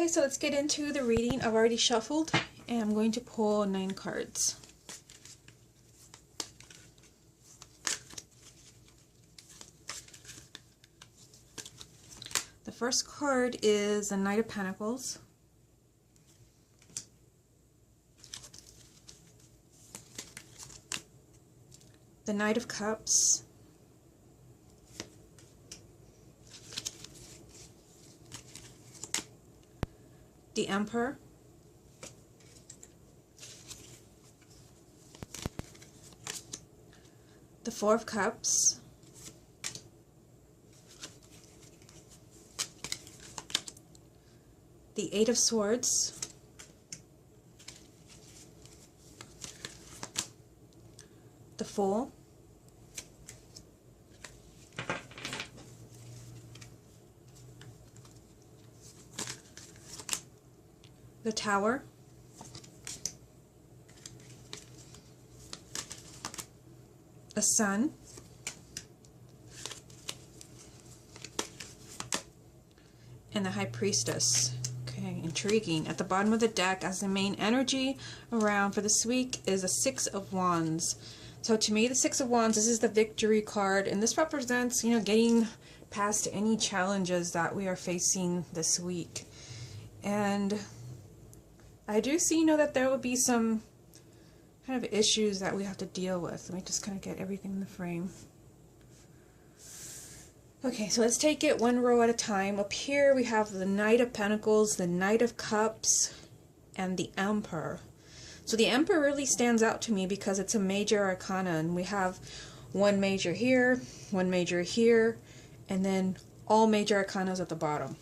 Okay, so let's get into the reading. I've already shuffled and I'm going to pull 9 cards. The first card is the Knight of Pentacles. The Knight of Cups. The Emperor. The Four of Cups. The Eight of Swords. The Fool. The Tower. The Sun. And the High Priestess. Okay, intriguing. At the bottom of the deck, as the main energy around for this week, is a Six of Wands. So to me, the Six of Wands, this is the victory card, and this represents, you know, getting past any challenges that we are facing this week. And I do see, you know, that there will be some kind of issues that we have to deal with. Let me just kind of get everything in the frame. Okay, so let's take it one row at a time. Up here we have the Knight of Pentacles, the Knight of Cups, and the Emperor. So the Emperor really stands out to me because it's a major arcana, and we have one major here, one major here, and then all major arcanas at the bottom.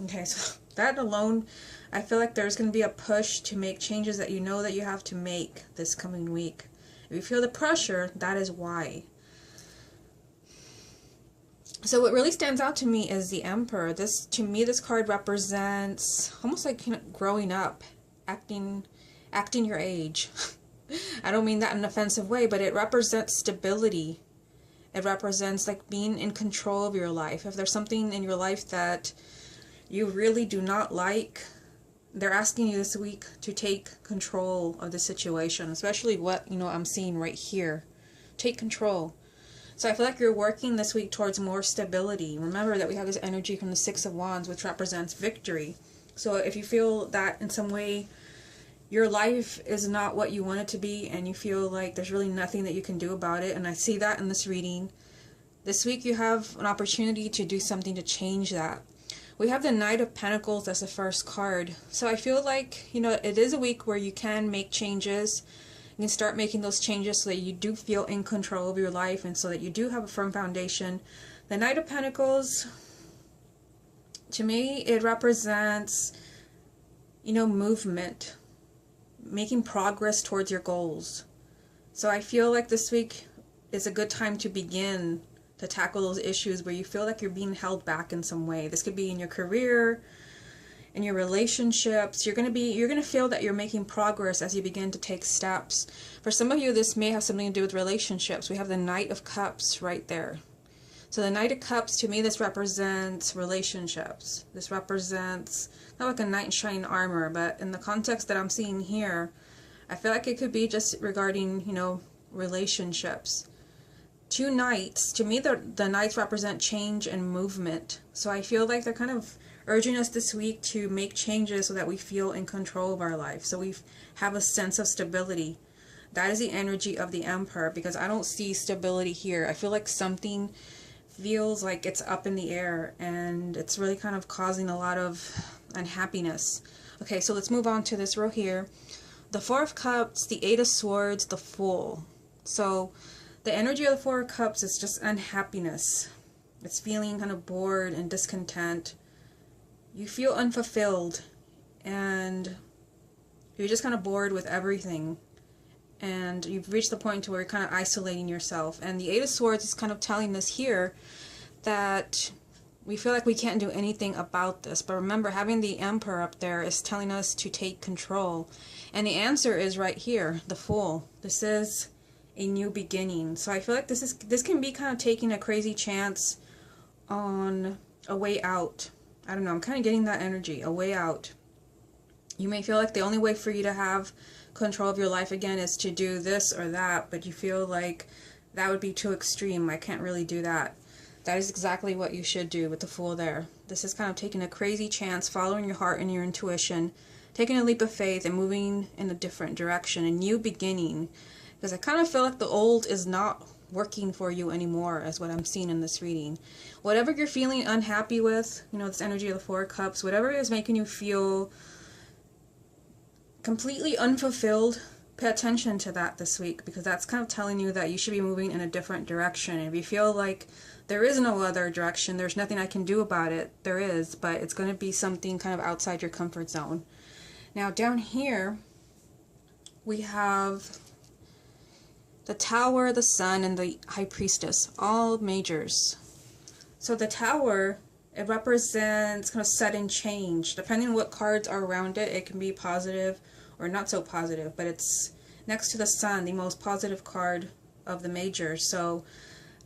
Okay, so that alone, I feel like there's going to be a push to make changes that you know that you have to make this coming week. If you feel the pressure, that is why. So what really stands out to me is the Emperor. This, to me, this card represents almost like, you know, growing up, acting your age. I don't mean that in an offensive way, but it represents stability. It represents like being in control of your life. If there's something in your life that you really do not like, they're asking you this week to take control of the situation, especially what, you know, I'm seeing right here. Take control. So I feel like you're working this week towards more stability. Remember that we have this energy from the Six of Wands, which represents victory. So if you feel that in some way your life is not what you want it to be, and you feel like there's really nothing that you can do about it, and I see that in this reading, this week you have an opportunity to do something to change that. We have the Knight of Pentacles as the first card. So I feel like, you know, it is a week where you can make changes. You can start making those changes so that you do feel in control of your life and so that you do have a firm foundation. The Knight of Pentacles, to me, it represents, you know, movement, making progress towards your goals. So I feel like this week is a good time to begin to tackle those issues where you feel like you're being held back in some way. This could be in your career, in your relationships. You're going to feel that you're making progress as you begin to take steps. For some of you, this may have something to do with relationships. We have the Knight of Cups right there. So the Knight of Cups, to me, this represents relationships. This represents not like a knight in shining armor, but in the context that I'm seeing here, I feel like it could be just regarding, you know, relationships. Two knights, to me, the knights represent change and movement. So I feel like they're kind of urging us this week to make changes so that we feel in control of our life. So we have a sense of stability. That is the energy of the Emperor, because I don't see stability here. I feel like something feels like it's up in the air, and it's really kind of causing a lot of unhappiness. Okay, so let's move on to this row here. The Four of Cups, the Eight of Swords, the Fool. So the energy of the Four of Cups is just unhappiness. It's feeling kind of bored and discontent. You feel unfulfilled, and you're just kind of bored with everything. And you've reached the point to where you're kind of isolating yourself. And the Eight of Swords is kind of telling us here that we feel like we can't do anything about this. But remember, having the Emperor up there is telling us to take control. And the answer is right here, the Fool. This is a new beginning. So I feel like this can be kind of taking a crazy chance on a way out. I don't know, I'm kind of getting that energy, a way out. You may feel like the only way for you to have control of your life again is to do this or that, but you feel like that would be too extreme. I can't really do that. That is exactly what you should do with the Fool there. This is kind of taking a crazy chance, following your heart and your intuition, taking a leap of faith and moving in a different direction, a new beginning. Because I kind of feel like the old is not working for you anymore, as what I'm seeing in this reading. Whatever you're feeling unhappy with, you know, this energy of the Four of Cups, whatever is making you feel completely unfulfilled, pay attention to that this week, because that's kind of telling you that you should be moving in a different direction. If you feel like there is no other direction, there's nothing I can do about it, there is, but it's going to be something kind of outside your comfort zone. Now down here we have the Tower, the Sun, and the High Priestess, all majors. So the Tower, it represents kind of sudden change. Depending on what cards are around it, it can be positive or not so positive, but it's next to the Sun, the most positive card of the majors. So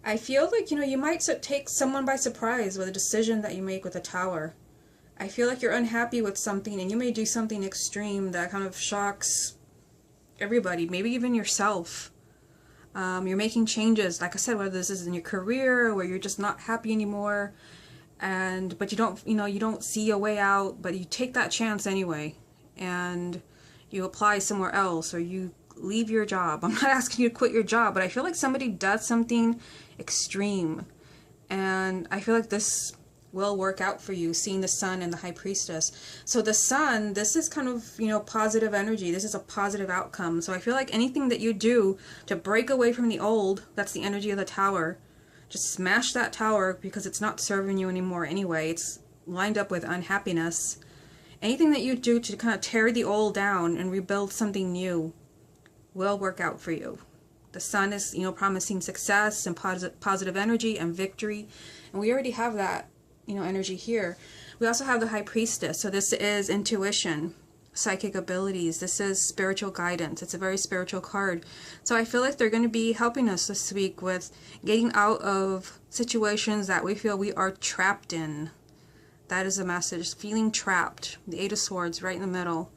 I feel like, you know, you might take someone by surprise with a decision that you make with the Tower. I feel like you're unhappy with something and you may do something extreme that kind of shocks everybody, maybe even yourself. You're making changes, like I said, whether this is in your career or where you're just not happy anymore, but you don't, you know, you don't see a way out, but you take that chance anyway, and you apply somewhere else, or you leave your job. I'm not asking you to quit your job, but I feel like somebody does something extreme, and I feel like this will work out for you, seeing the Sun and the High Priestess. So the Sun, this is kind of, you know, positive energy. This is a positive outcome. So I feel like anything that you do to break away from the old, that's the energy of the Tower, just smash that Tower, because it's not serving you anymore anyway. It's lined up with unhappiness. Anything that you do to kind of tear the old down and rebuild something new will work out for you. The Sun is, you know, promising success and positive energy and victory. And we already have that, you know, energy here. We also have the High Priestess. So this is intuition, psychic abilities. This is spiritual guidance. It's a very spiritual card. So I feel like they're going to be helping us this week with getting out of situations that we feel we are trapped in. That is a message. Feeling trapped. The Eight of Swords right in the middle.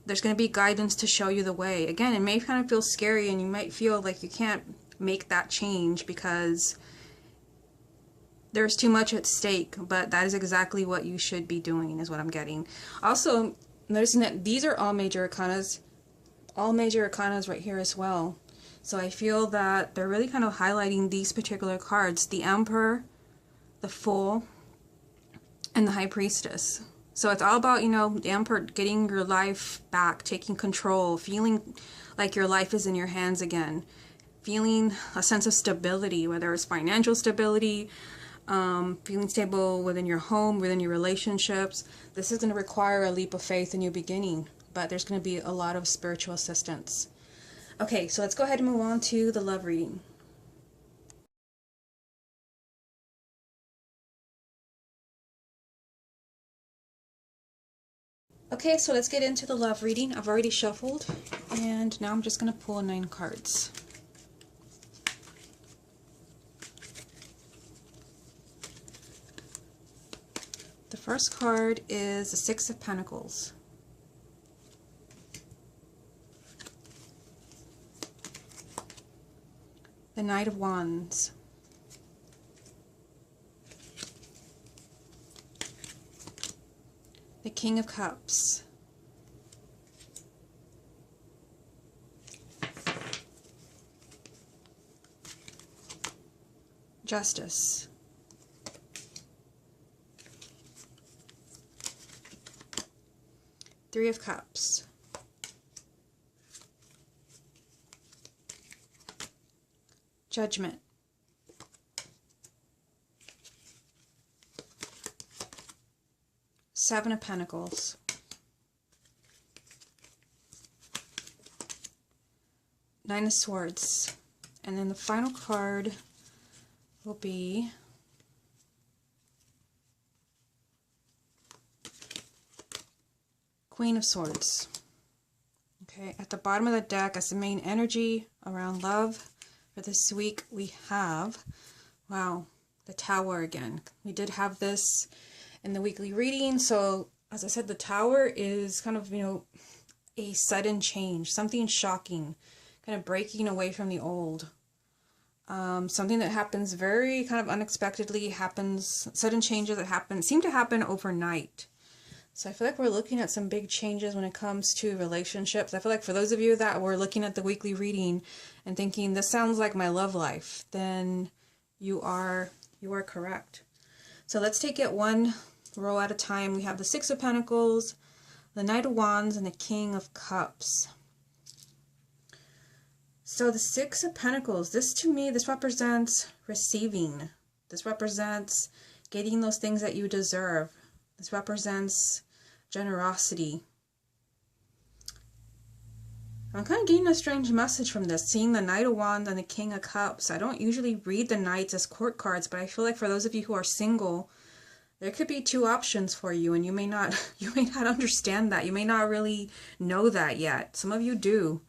There's going to be guidance to show you the way. Again, it may kind of feel scary and you might feel like you can't make that change because there's too much at stake, but that is exactly what you should be doing, is what I'm getting. Also, noticing that these are all major arcanas right here as well. So I feel that they're really kind of highlighting these particular cards, the Emperor, the Fool, and the High Priestess. So it's all about, you know, the Emperor getting your life back, taking control, feeling like your life is in your hands again, feeling a sense of stability, whether it's financial stability, feeling stable within your home, within your relationships. This is going to require a leap of faith, a new beginning, but there's going to be a lot of spiritual assistance. Okay, so let's go ahead and move on to the love reading. Okay, so let's get into the love reading. I've already shuffled, and now I'm just going to pull 9 cards. The first card is the Six of Pentacles. The Knight of Wands. The King of Cups. Justice. Three of Cups. Judgment. Seven of Pentacles. Nine of Swords. And then the final card will be Queen of Swords. Okay, at the bottom of the deck as the main energy around love for this week, we have, wow, the Tower again. We did have this in the weekly reading. So as I said, the Tower is kind of, a sudden change, something shocking, kind of breaking away from the old. Something that happens very kind of unexpectedly, happens, sudden changes that seem to happen overnight. So I feel like we're looking at some big changes when it comes to relationships. I feel like for those of you that were looking at the weekly reading and thinking, this sounds like my love life, then you are correct. So let's take it one row at a time. We have the Six of Pentacles, the Knight of Wands, and the King of Cups. So the Six of Pentacles, this represents receiving. This represents getting those things that you deserve. This represents generosity. I'm kind of getting a strange message from this, seeing the Knight of Wands and the King of Cups. I don't usually read the Knights as court cards, but I feel like for those of you who are single, there could be two options for you, and you may not understand that. You may not really know that yet. Some of you do.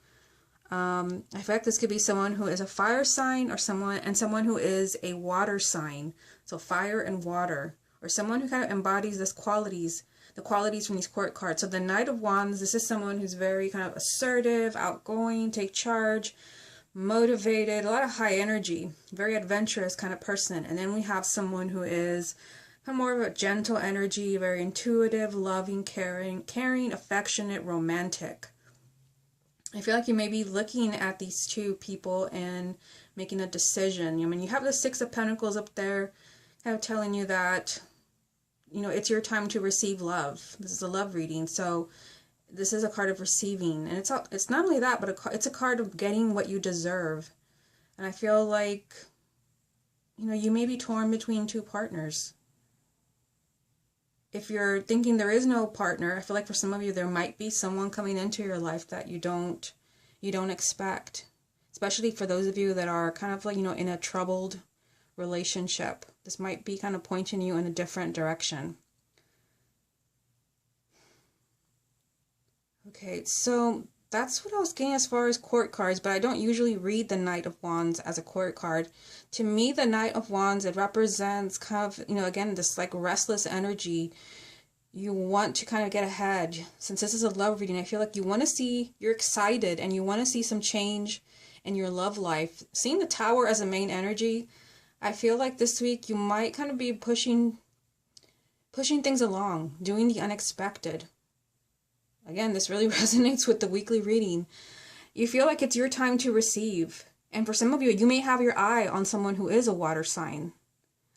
I feel like this could be someone who is a fire sign, or someone who is a water sign. So fire and water, or someone who kind of embodies the qualities from these court cards. So the Knight of Wands, this is someone who's very kind of assertive, outgoing, take charge, motivated, a lot of high energy, very adventurous kind of person. And then we have someone who is kind of more of a gentle energy, very intuitive, loving, caring, affectionate, romantic. I feel like you may be looking at these two people and making a decision. I mean, you have the Six of Pentacles up there, kind of telling you that, it's your time to receive love. This is a love reading. So this is a card of receiving. And it's not only that, but it's a card of getting what you deserve. And I feel like, you may be torn between two partners. If you're thinking there is no partner, I feel like for some of you, there might be someone coming into your life that you don't expect. Especially for those of you that are kind of like, in a troubled relationship. This might be kind of pointing you in a different direction. Okay, so that's what I was getting as far as court cards, but I don't usually read the Knight of Wands as a court card. To me, the Knight of Wands, it represents kind of, again, this like restless energy. You want to kind of get ahead. Since this is a love reading, I feel like you're excited and you want to see some change in your love life. Seeing the Tower as a main energy, I feel like this week you might kind of be pushing things along, doing the unexpected. Again, this really resonates with the weekly reading. You feel like it's your time to receive. And for some of you, you may have your eye on someone who is a water sign.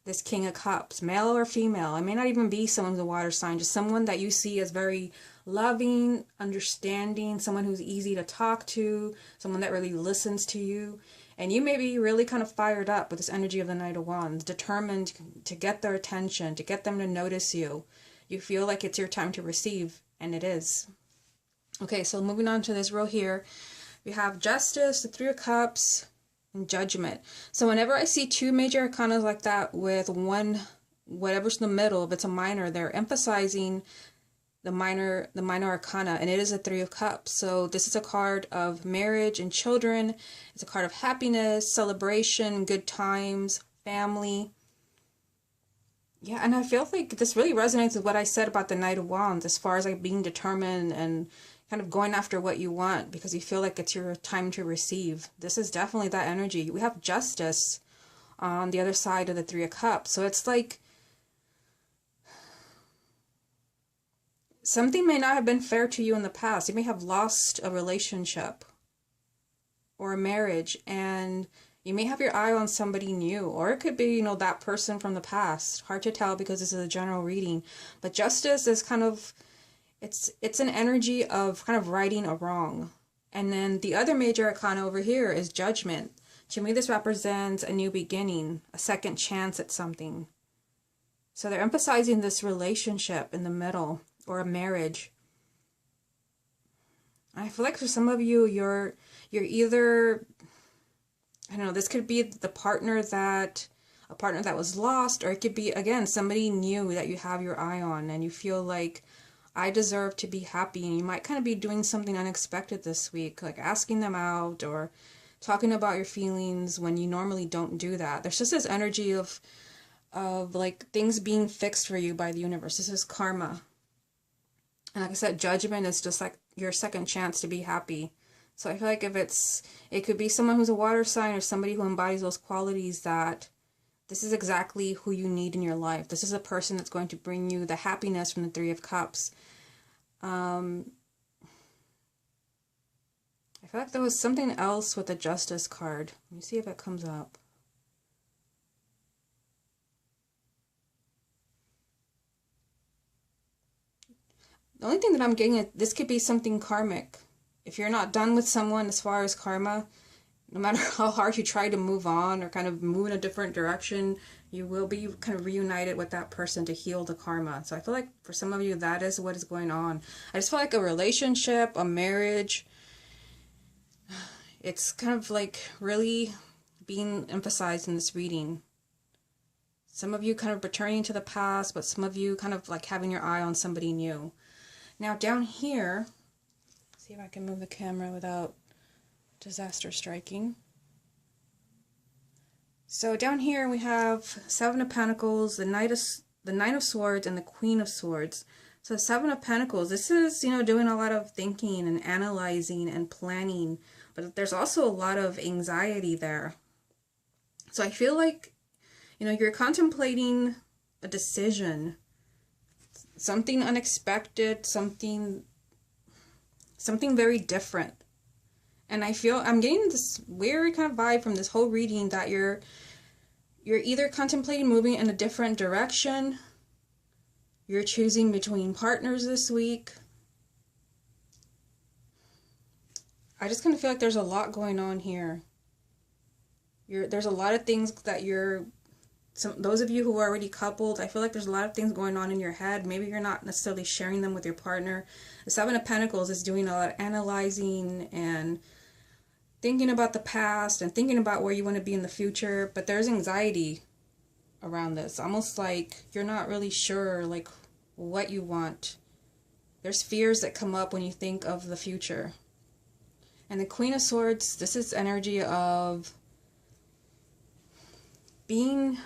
This King of Cups, male or female. It may not even be someone who's a water sign, just someone that you see as very loving, understanding, someone who's easy to talk to, someone that really listens to you. And you may be really kind of fired up with this energy of the Knight of Wands, determined to get their attention, to get them to notice you. You feel like it's your time to receive, and it is. Okay, so moving on to this row here, we have Justice, the Three of Cups, and Judgment. So whenever I see two major arcana like that with one, whatever's in the middle, if it's a minor, they're emphasizing the minor arcana, and it is a Three of Cups. So this is a card of marriage and children. It's a card of happiness, celebration, good times, family. Yeah, and I feel like this really resonates with what I said about the Knight of Wands as far as like being determined and kind of going after what you want because you feel like it's your time to receive. This is definitely that energy. We have Justice on the other side of the Three of Cups. So it's like something may not have been fair to you in the past. You may have lost a relationship or a marriage, and you may have your eye on somebody new, or it could be, that person from the past. Hard to tell because this is a general reading. But Justice is kind of, it's an energy of kind of righting a wrong. And then the other major arcana over here is Judgment. To me, this represents a new beginning, a second chance at something. So they're emphasizing this relationship in the middle, or a marriage. I feel like for some of you, you're either, I don't know, this could be a partner that was lost, or it could be, again, somebody new that you have your eye on and you feel like, I deserve to be happy. And you might kind of be doing something unexpected this week, like asking them out or talking about your feelings when you normally don't do that. There's just this energy of of like things being fixed for you by the universe. This is karma. And like I said, judgment is just like your second chance to be happy. So I feel like it could be someone who's a water sign or somebody who embodies those qualities, that this is exactly who you need in your life. This is a person that's going to bring you the happiness from the Three of Cups. I feel like there was something else with the Justice card. Let me see if it comes up. The only thing that I'm getting, this could be something karmic. If you're not done with someone as far as karma, no matter how hard you try to move on or kind of move in a different direction, you will be kind of reunited with that person to heal the karma. So I feel like for some of you, that is what is going on. I just feel like a relationship, a marriage, it's kind of like really being emphasized in this reading. Some of you kind of returning to the past, but some of you kind of like having your eye on somebody new. Now down here, see if I can move the camera without disaster striking. So down here we have Seven of Pentacles, the Knight of Swords, and the Queen of Swords. So Seven of Pentacles, this is, doing a lot of thinking and analyzing and planning, but there's also a lot of anxiety there. So I feel like, you're contemplating a decision, something unexpected, something very different. And I'm getting this weird kind of vibe from this whole reading that you're either contemplating moving in a different direction, you're choosing between partners this week. I just kind of feel like there's a lot going on here. There's a lot of things that those of you who are already coupled, I feel like there's a lot of things going on in your head. Maybe you're not necessarily sharing them with your partner. The Seven of Pentacles is doing a lot of analyzing and thinking about the past and thinking about where you want to be in the future, but there's anxiety around this. Almost like you're not really sure like what you want. There's fears that come up when you think of the future. And the Queen of Swords, this is energy of being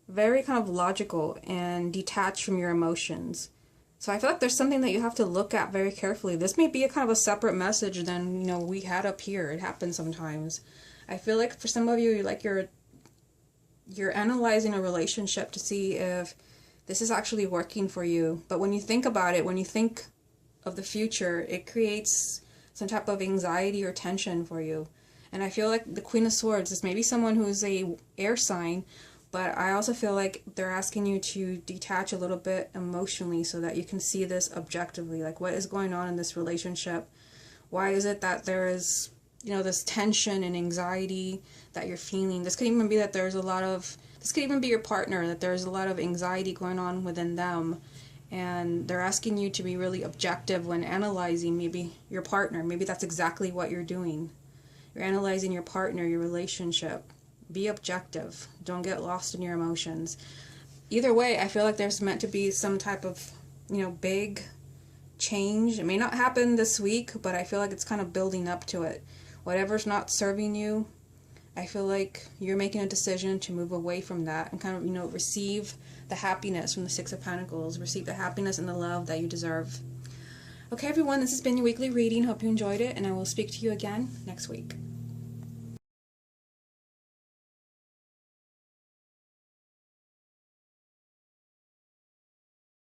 very kind of logical and detached from your emotions. So I feel like there's something that you have to look at very carefully. This may be a kind of a separate message than, we had up here. It happens sometimes. I feel like for some of you, you're analyzing a relationship to see if this is actually working for you. But when you think about it, when you think of the future, it creates some type of anxiety or tension for you. And I feel like the Queen of Swords is maybe someone who's a air sign, but I also feel like they're asking you to detach a little bit emotionally so that you can see this objectively. Like, what is going on in this relationship? Why is it that there is, this tension and anxiety that you're feeling? This could even be that this could even be your partner, that there's a lot of anxiety going on within them. And they're asking you to be really objective when analyzing maybe your partner. Maybe that's exactly what you're doing. You're analyzing your partner, your relationship. Be objective. Don't get lost in your emotions. Either way, I feel like there's meant to be some type of, big change. It may not happen this week, but I feel like it's kind of building up to it. Whatever's not serving you, I feel like you're making a decision to move away from that and kind of, receive the happiness from the Six of Pentacles. Receive the happiness and the love that you deserve. Okay, everyone, this has been your weekly reading. Hope you enjoyed it, and I will speak to you again next week.